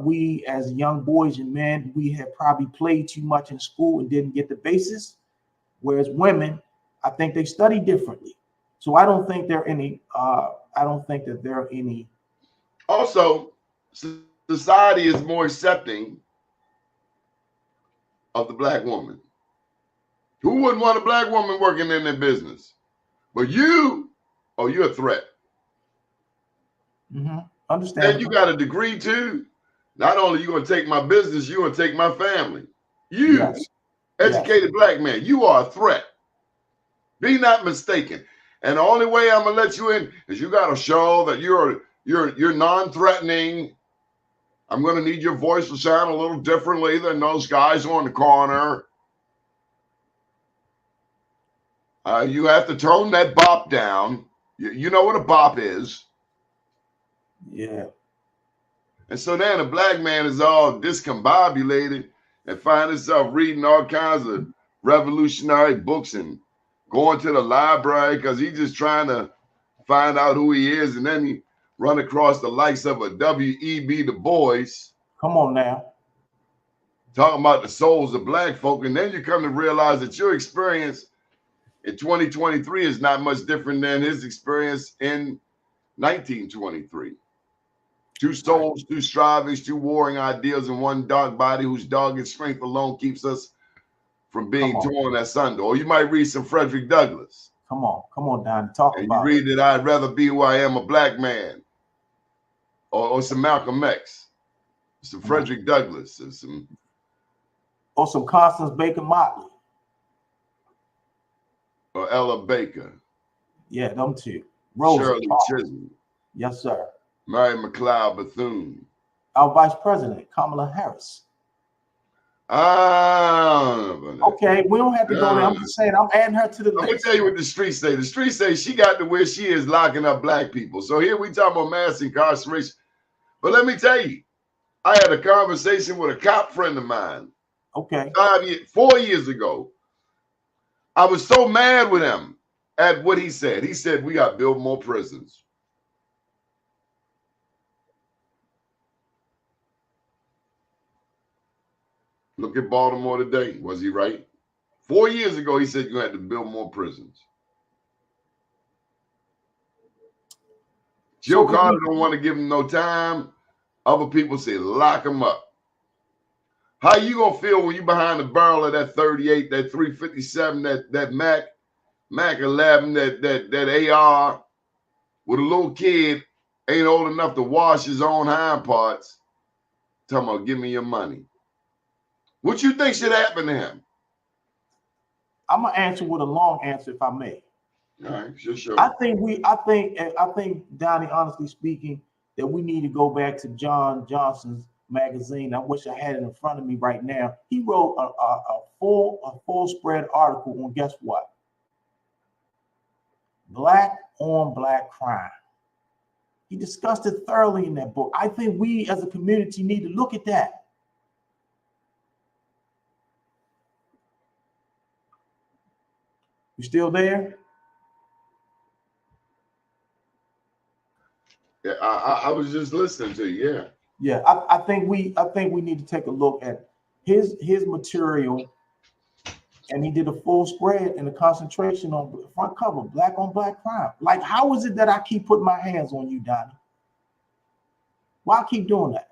We as young boys and men, we have probably played too much in school and didn't get the basis. Whereas women, I think they study differently. So I don't think there are any. I don't think that there are any. Also, society is more accepting of the black woman. Who wouldn't want a black woman working in their business? But you, oh, you're a threat. Understand? And you got a degree too. Not only are you going to take my business, you're going to take my family. You, yes. educated black man, you are a threat. Be not mistaken. And the only way I'm gonna let you in is you gotta show that you're non-threatening. I'm gonna need your voice to sound a little differently than those guys on the corner. You have to tone that bop down. You know what a bop is. Yeah. And so then a black man is all discombobulated and find himself reading all kinds of revolutionary books and going to the library because he's just trying to find out who he is. And then he run across the likes of a W.E.B. Du Bois. Come on now. Talking about the souls of black folk. And then you come to realize that your experience in 2023 is not much different than his experience in 1923. Two souls, two strivings, two warring ideals in one dark body whose dogged strength alone keeps us from being torn asunder. Or you might read some Frederick Douglass. Come on, Don. Talk and about you read it. that I'd rather be who I am, a black man. Or some Malcolm X. Some Frederick Douglass. Or some Constance Baker Motley. Or Ella Baker. Yeah, them two. Rosa Shirley Parks. Chisholm. Yes, sir. Mary McLeod Bethune. Our Vice President, Kamala Harris. Okay, we don't have to go there. I'm just saying, I'm adding her to the list. I'm gonna tell you what the streets say. The streets say she got to where she is locking up black people. So here we talk about mass incarceration. But let me tell you, I had a conversation with a cop friend of mine. Okay. 4 years ago. I was so mad with him at what he said. He said, we got to build more prisons. Look at Baltimore today. Was he right? 4 years ago, he said you had to build more prisons. Joe Carter don't want to give him no time. Other people say lock him up. How you gonna feel when you behind the barrel of that 38, that 357, that Mac 11, that AR, with a little kid ain't old enough to wash his own hind parts? Talking about give me your money. What you think should happen to him? I'm gonna answer with a long answer, if I may. All right, sure. I think, Donnie, honestly speaking, that we need to go back to John Johnson's magazine. I wish I had it in front of me right now. He wrote a full spread article on, guess what? Black on black crime. He discussed it thoroughly in that book. I think we as a community need to look at that. You still there? Yeah, I was just listening to you. Yeah. Yeah, I think we need to take a look at his material, and he did a full spread and a concentration on the front cover, black on black crime. Like, how is it that I keep putting my hands on you, Donnie? Why I keep doing that?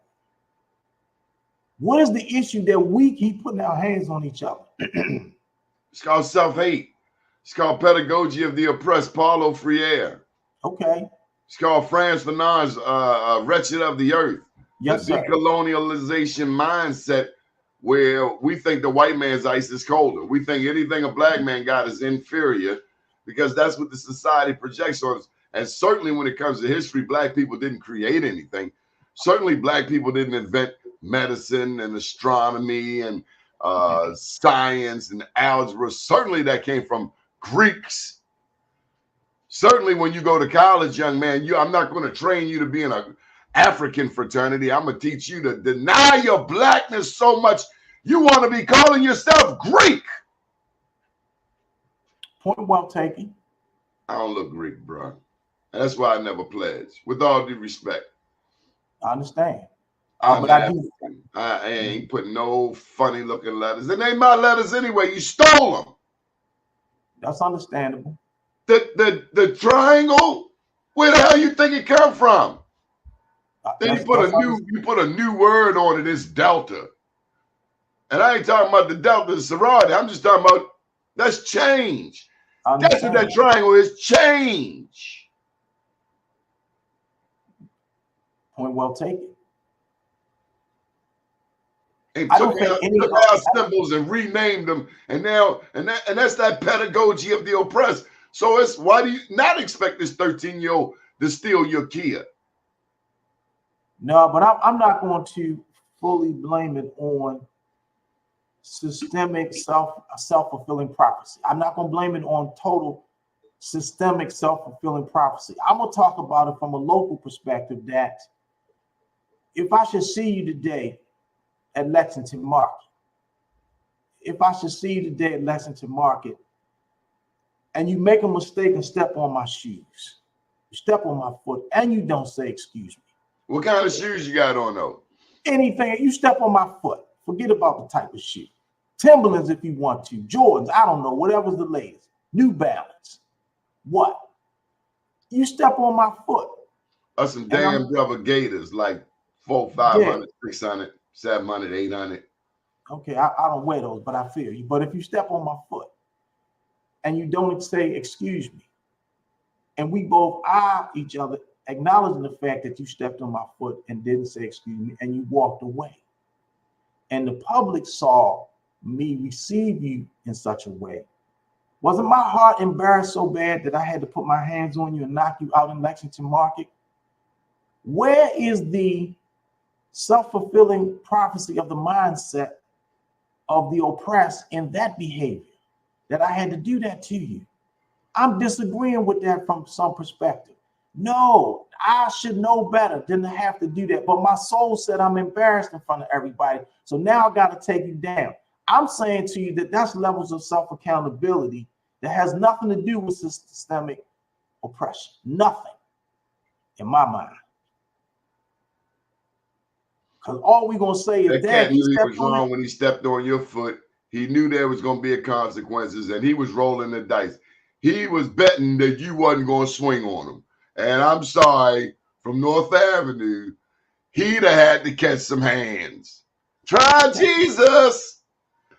What is the issue that we keep putting our hands on each other? It's called self-hate. It's called pedagogy of the oppressed, Paulo Freire. Okay. It's called Franz Fanon's Wretched of the Earth. Yes, the decolonialization mindset, where we think the white man's ice is colder. We think anything a black man got is inferior because that's what the society projects on us. And certainly when it comes to history, black people didn't create anything. Certainly black people didn't invent medicine and astronomy and science and algebra. Certainly that came from Greeks. Certainly when you go to college, young man, I'm not going to train you to be in an African fraternity. I'm going to teach you to deny your blackness so much you want to be calling yourself Greek. Point well taken. I don't look Greek, bro. And that's why I never pledged, with all due respect. I understand. I ain't putting no funny looking letters. It ain't my letters anyway. You stole them. That's understandable. The triangle, where the hell you think it come from? Then you put a new word on it. It's delta, and I ain't talking about the delta sorority. I'm just talking about that's change. That's what that triangle is. Change. Point well taken. And took our symbols and renamed them, and that's that pedagogy of the oppressed. So it's why do you not expect this 13-year-old to steal your Kia? No, but I'm not going to fully blame it on systemic self-fulfilling prophecy. I'm not going to blame it on total systemic self-fulfilling prophecy. I'm going to talk about it from a local perspective, that if I should see you today at Lexington Market, and you make a mistake and step on my shoes, you step on my foot, and you don't say excuse me. What kind of shoes you got on though? Anything, you step on my foot, forget about the type of shoe. Timberlands if you want to, Jordans, I don't know, whatever's the latest. New Balance. What? You step on my foot. That's some damn rubber Gators, like 400, 500, 600, 700, 800. Okay, I don't wear those, but I feel you. But if you step on my foot and you don't say excuse me, and we both eye each other, acknowledging the fact that you stepped on my foot and didn't say excuse me, and you walked away, and the public saw me receive you in such a way, wasn't my heart embarrassed so bad that I had to put my hands on you and knock you out in Lexington Market? Where is the self-fulfilling prophecy of the mindset of the oppressed in that behavior, that I had to do that to you? I'm disagreeing with that from some perspective. No, I should know better than to have to do that. But my soul said I'm embarrassed in front of everybody. So now I got to take you down. I'm saying to you that that's levels of self-accountability that has nothing to do with systemic oppression. Nothing, in my mind. Because all we're gonna say is That that cat he knew he stepped was on it. wrong when he stepped on your foot. He knew there was going to be a consequences, and he was rolling the dice. He was betting that you wasn't going to swing on him. And I'm sorry, from North Avenue, he'd have had to catch some hands. Try Jesus,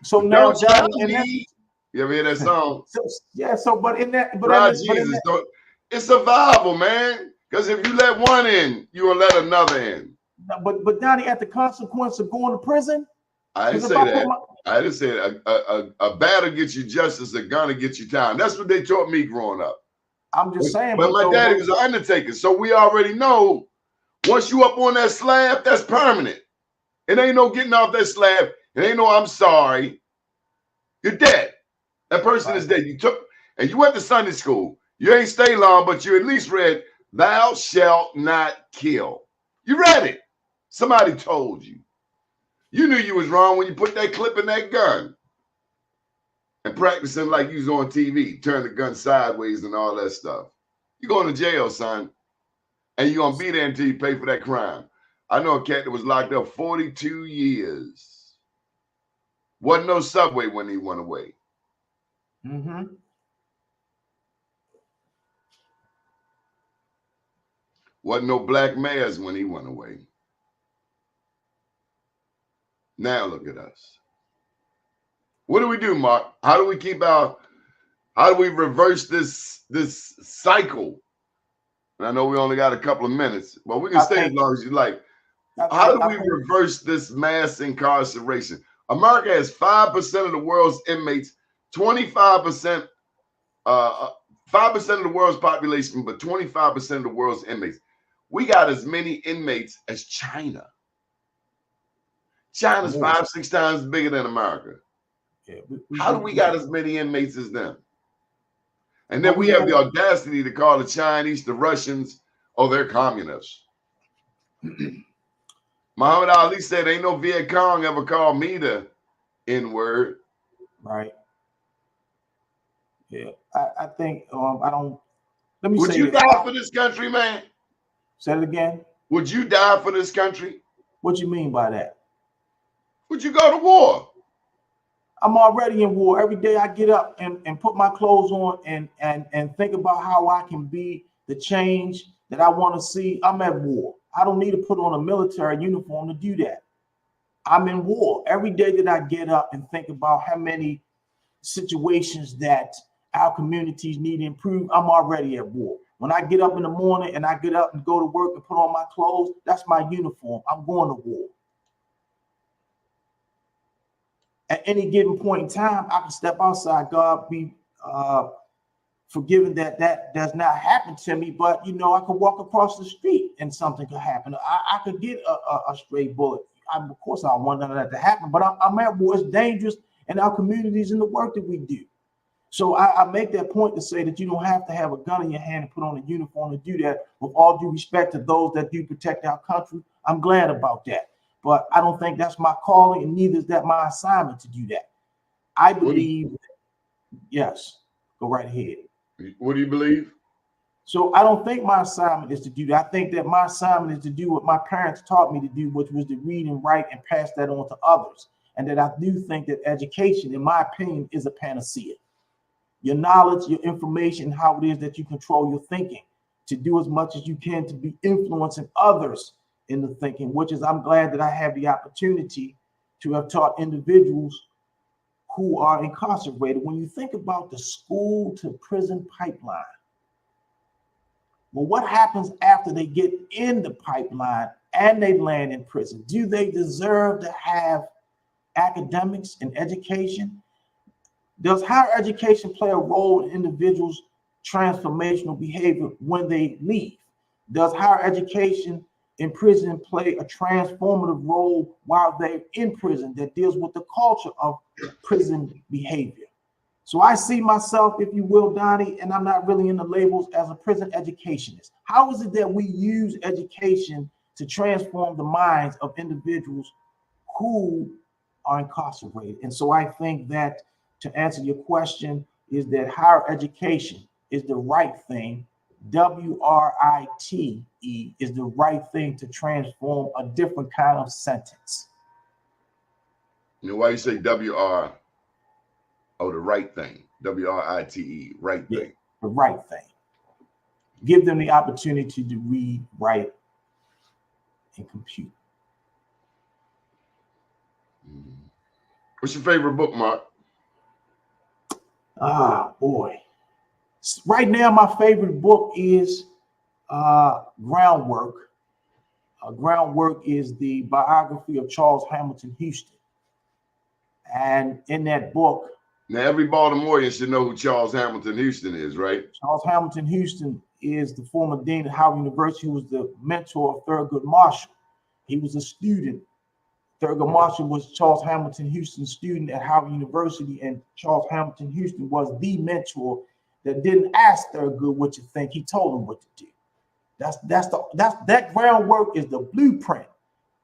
So but now, don't try Donnie, and that, me. You ever hear that song? so, yeah. So, but in that, Try but in Jesus. that, Don't. It's survival, man. Because if you let one in, you will let another in. but Donnie, at the consequence of going to prison. I didn't Because if say I put that. my, I didn't say that. A battle gets you justice, a gunner gets you time. That's what they taught me growing up. I'm just saying, But my daddy was an undertaker, so we already know once you up on that slab, that's permanent. It ain't no getting off that slab. It ain't no I'm sorry. You're dead. That person is dead. You took and you went to Sunday school. You ain't stay long, but you at least read, "Thou shalt not kill." You read it. Somebody told you. You knew you was wrong when you put that clip in that gun and practicing like you was on TV, turn the gun sideways and all that stuff. You going to jail, son, and you gonna be there until you pay for that crime. I know a cat that was locked up 42 years. Wasn't no subway when he went away. mm-hmm. Wasn't no black mayors when he went away. Now look at us. What do we do, Mark? How do we reverse this cycle? And I know we only got a couple of minutes, but we can stay as long as you like. How do we reverse this mass incarceration? America has 5% of the world's inmates, 25%, 5% of the world's population, but 25% of the world's inmates. We got as many inmates as China. China's 5-6 times bigger than America. Yeah, How do we got as many inmates as them? And then we have the audacity to call the Chinese, the Russians, oh, they're communists. Muhammad Ali said, ain't no Viet Cong ever called me the N-word. Right. Yeah. I think I don't. Let me Would say you this. die for this country, man? Say it again. Would you die for this country? What you mean by that? Would you go to war? I'm already in war. Every day I get up and put my clothes on and think about how I can be the change that I want to see. I'm at war. I don't need to put on a military uniform to do that. I'm in war. Every day that I get up and think about how many situations that our communities need to improve, I'm already at war. When I get up in the morning and I get up and go to work and put on my clothes, that's my uniform. I'm going to war. At any given point in time, I can step outside. God be forgiven that does not happen to me. But, you know, I could walk across the street and something could happen. I could get a stray bullet. Of course, I don't want none of that to happen. But I'm at war. It's dangerous in our communities and the work that we do. So I make that point to say that you don't have to have a gun in your hand and put on a uniform to do that. With all due respect to those that do protect our country, I'm glad about that. But I don't think that's my calling, and neither is that my assignment to do that. I believe, yes, go right ahead. What do you believe? So I don't think my assignment is to do that. I think that my assignment is to do what my parents taught me to do, which was to read and write and pass that on to others. And that I do think that education, in my opinion, is a panacea. Your knowledge, your information, how it is that you control your thinking, to do as much as you can to be influencing others in the thinking, which is I'm glad that I have the opportunity to have taught individuals who are incarcerated. When you think about the school to prison pipeline, well, what happens after they get in the pipeline and they land in prison? Do they deserve to have academics and education? Does higher education play a role in individuals' transformational behavior when they leave? Does higher education in prison play a transformative role while they're in prison that deals with the culture of prison behavior? So I see myself, if you will, Donnie, and I'm not really in the labels, as a prison educationist. How is it that we use education to transform the minds of individuals who are incarcerated? And so I think that, to answer your question, is that higher education is the right thing W-R-I-T-E is the right thing to transform a different kind of sentence. You know why you say W-R? Oh, the right thing. W-R-I-T-E, right Yeah, thing. the right thing. Give them the opportunity to read, write, and compute. What's your favorite book, Mark? Ah, boy. Right now, my favorite book is Groundwork. Groundwork is the biography of Charles Hamilton Houston. And in that book, Now, every Baltimorean should know who Charles Hamilton Houston is, right? Charles Hamilton Houston is the former dean of Howard University, who was the mentor of Thurgood Marshall. He was a student. Thurgood Marshall was Charles Hamilton Houston's student at Howard University, and Charles Hamilton Houston was the mentor that didn't ask Thurgood what you think. He told him what to do. That groundwork is the blueprint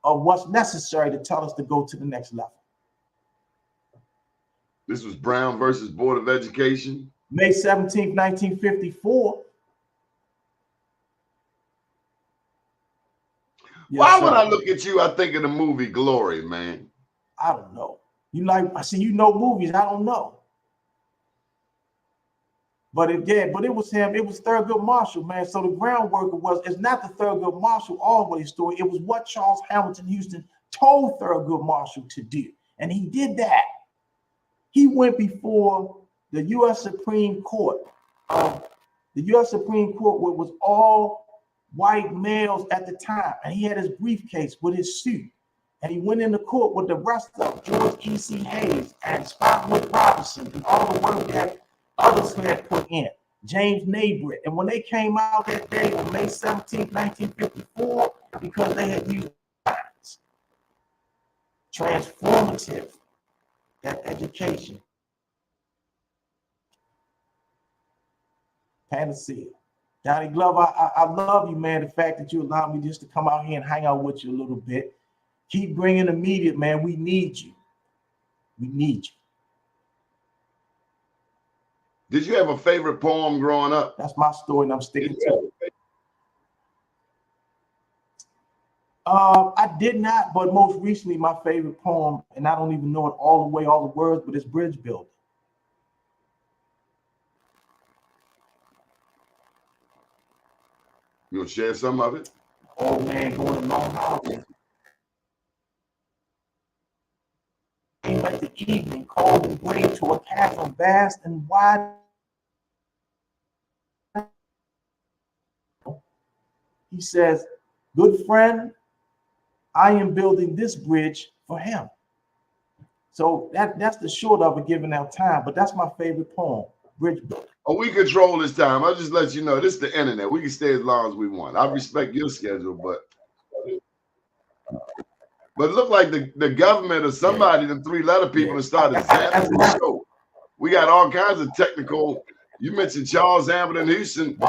of what's necessary to tell us to go to the next level. This was Brown versus Board of Education. May 17th, 1954. Yes, Why sir. when I look at you, I think of the movie Glory, man? I don't know. I see you know movies. I don't know. But it was him. It was Thurgood Marshall, man. So the groundwork it's not the Thurgood Marshall always story. It was what Charles Hamilton Houston told Thurgood Marshall to do, and he did that. He went before the U.S. Supreme Court. The U.S. Supreme Court was all white males at the time, and he had his briefcase with his suit, and he went into court with the rest of George E.C. Hayes and Spotswood Robinson and all the work that others had put in, James Nabrett. And when they came out that day on May 17, 1954, because they had used science, transformative, that education, panacea. Donnie Glover, I love you, man. The fact that you allowed me just to come out here and hang out with you a little bit. Keep bringing the media, man. We need you. We need you. Did you have a favorite poem growing up? That's my story, and I'm sticking to it. I did not, but most recently, my favorite poem, and I don't even know it all the words, but it's Bridge Building. You want to share some of it? Old man going to Long Island. Came like the evening, cold and gray, to a chasm vast and wide. He says, "Good friend, I am building this bridge for him." So that's the short of it, giving out time, but that's my favorite poem, Bridge Building. Oh, we control this time. I'll just let you know, this is the internet. We can stay as long as we want. I respect your schedule, but it looked like the government or somebody, the three-letter people, have started zapping the show. We got all kinds of technical. You mentioned Charles Hamilton Houston.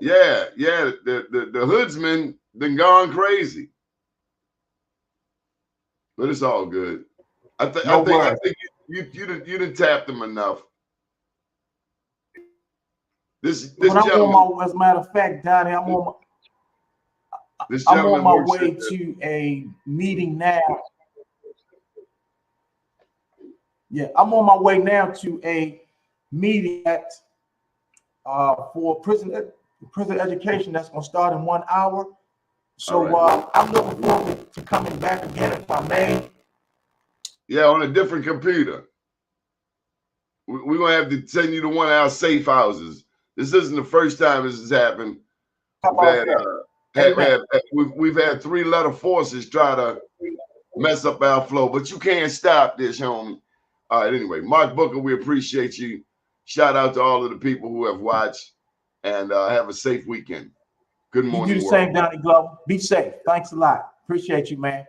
Yeah, the hoodsman then gone crazy. But it's all good. I think you didn't tap them enough. This gentleman, as a matter of fact, Donnie, I'm on my way to a meeting now. Yeah, I'm on my way now to a meeting for prison education that's going to start in 1 hour. So I'm looking forward to coming back again if I may. Yeah, on a different computer. We're going to have to send you to one of our safe houses. This isn't the first time this has happened. We've had three-letter forces try to mess up our flow, but you can't stop this, homie. All right, anyway, Mark Booker, we appreciate you. Shout out to all of the people who have watched, and have a safe weekend. Good morning. You do the same, Donnie Glover. Be safe. Thanks a lot. Appreciate you, man.